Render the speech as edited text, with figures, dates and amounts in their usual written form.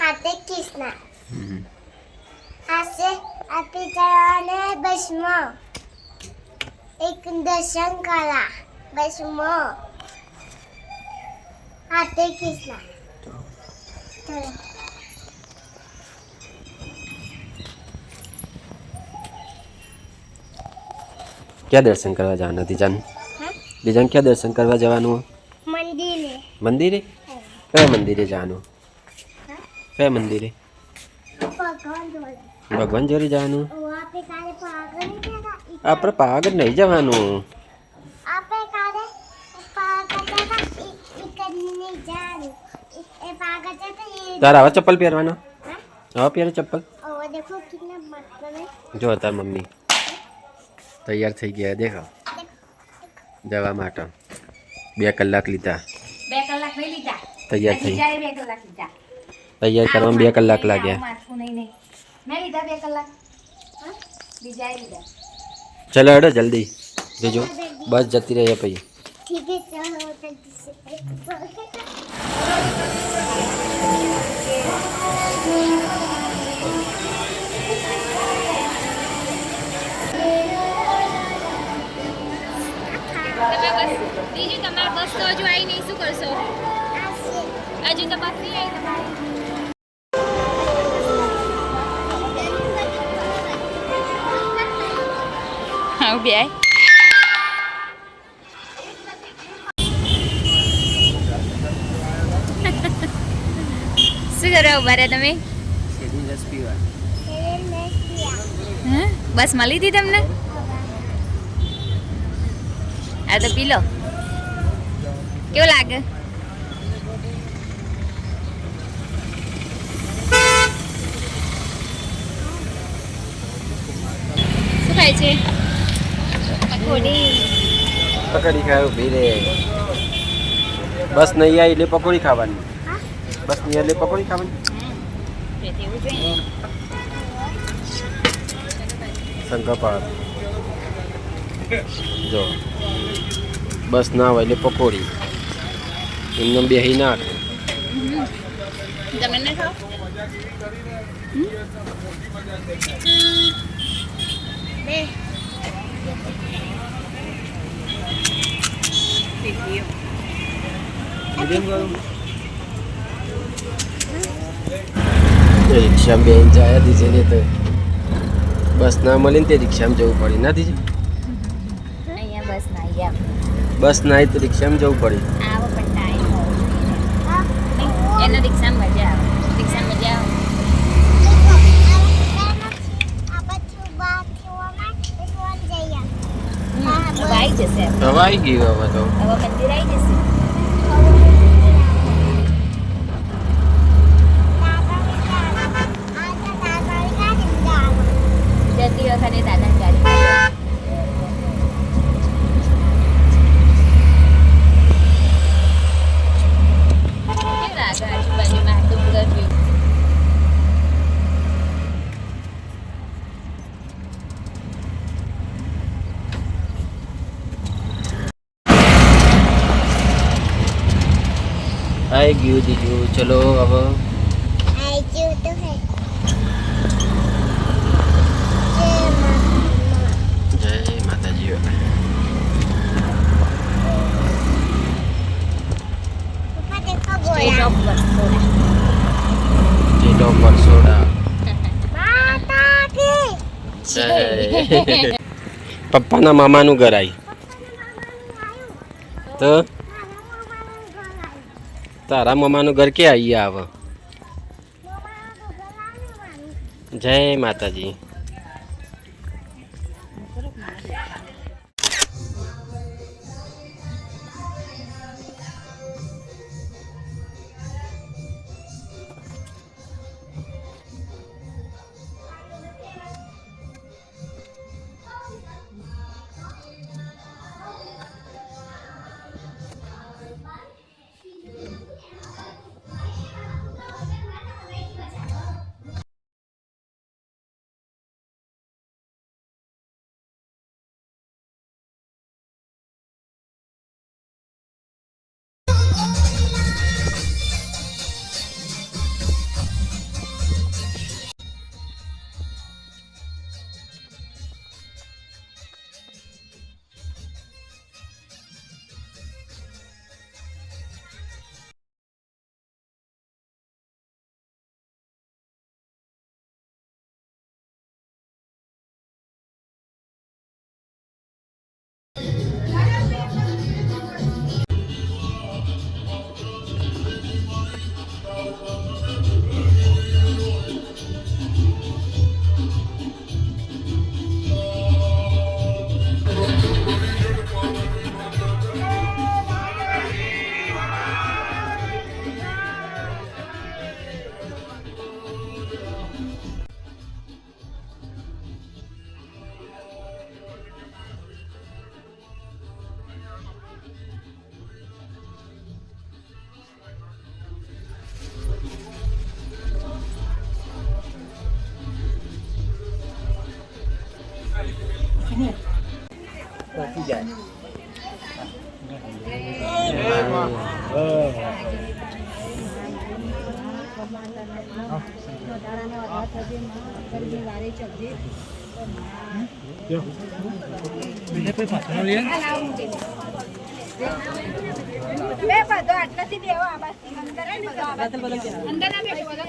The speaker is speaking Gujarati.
આતે કૃષ્ણ આસે આપી જવાને બસમાં એક દર્શન કરા બસમાં આતે કૃષ્ણ ચલો क्या दर्शन करवा जाना दीजान दीजान क्या दर्शन करवा जवानु મંદિરે मंदिरे क्या मंदिरे जानु क्या मंदिरे ભગવાન જોડે भगवान जोरी जानु આપે કાલે પાગળ નહીં થયા આપણે પાગળ નહીં જવાનું આપે કાલે પાગળ થયા એક નહીં જાનું એ પાગળ થયા તારા આવા ચપ્પલ પહેરવાના આવા પહેરે ચપ્પલ ઓ દેખો કિतना મસ્ત है જો તાર મમ્મી તૈયાર થઈ ગયા દેખો જવા માટે 2 કલાક લીધા 2 કલાક નહીં લીધા તૈયાર થઈ બીજા 2 કલાક લીધા તૈયાર કરવામાં 2 કલાક લાગ્યા માથું નહીં મેં લીધા 2 કલાક બીજા લીધા ચલો હેડો જલ્દી જોજો બસ જતી રહી પછી ठीक है चलो जल्दी से બીજું તમારે બસ તો હજુ આવી નહીં શું કરશો હજુ તો બસ નહીં આવી તમારી હા ઉભી આય શું કરો ઉભા રહ્યા તમે બસ મળી હતી તમને આ તો પી લો કેવું લાગે શું ખાય છે પકોડી પકોડી ખાવ ઉભી રે બસ નહીં આવી એટલે પકોડી ખાવાની બસ નહીં એટલે પકોડી ખાવાની તેવું જોઈએ શંકરપાળ જો બસ ના હોય એટલે પકોડી એમને બેહી નાખ તમે ને ખાઓ બે રિક્ષામાં બેન જાય દીજે ને તો બસ ના મળે ને તે રિક્ષામાં જવું પડે ના દીજે અહીંયા બસ ના અહીંયા બસ ના આવી તો રિક્ષામાં જવું પડે આવો પણ ટાઈમ એનો રિક્ષામાં મજા આવે રિક્ષામાં મજા આવે હવે આવી જશે હવે આવી ગયું હવે તો હવે મંદિર આવી જશે જતી વખતે દાદાની ગાડી કેવું લાગે આજુબાજુમાં ડુંગર view? આવી ગયું દીજું ચલો હવે आई जो तो है જય માતાજી पापा देखो State गोला of Barcelona. સ્ટેટ ઓફ બરસોડા माता की જય પપ્પાના મામાનું ઘર આવી તો તારા મામાનું ઘર ક્યાં આવી આવે જય માતાજી પહોંચી જાય બે બધો આટલાથી દેવો આ બાજુ અંદર અંદર ના બેઠો બધા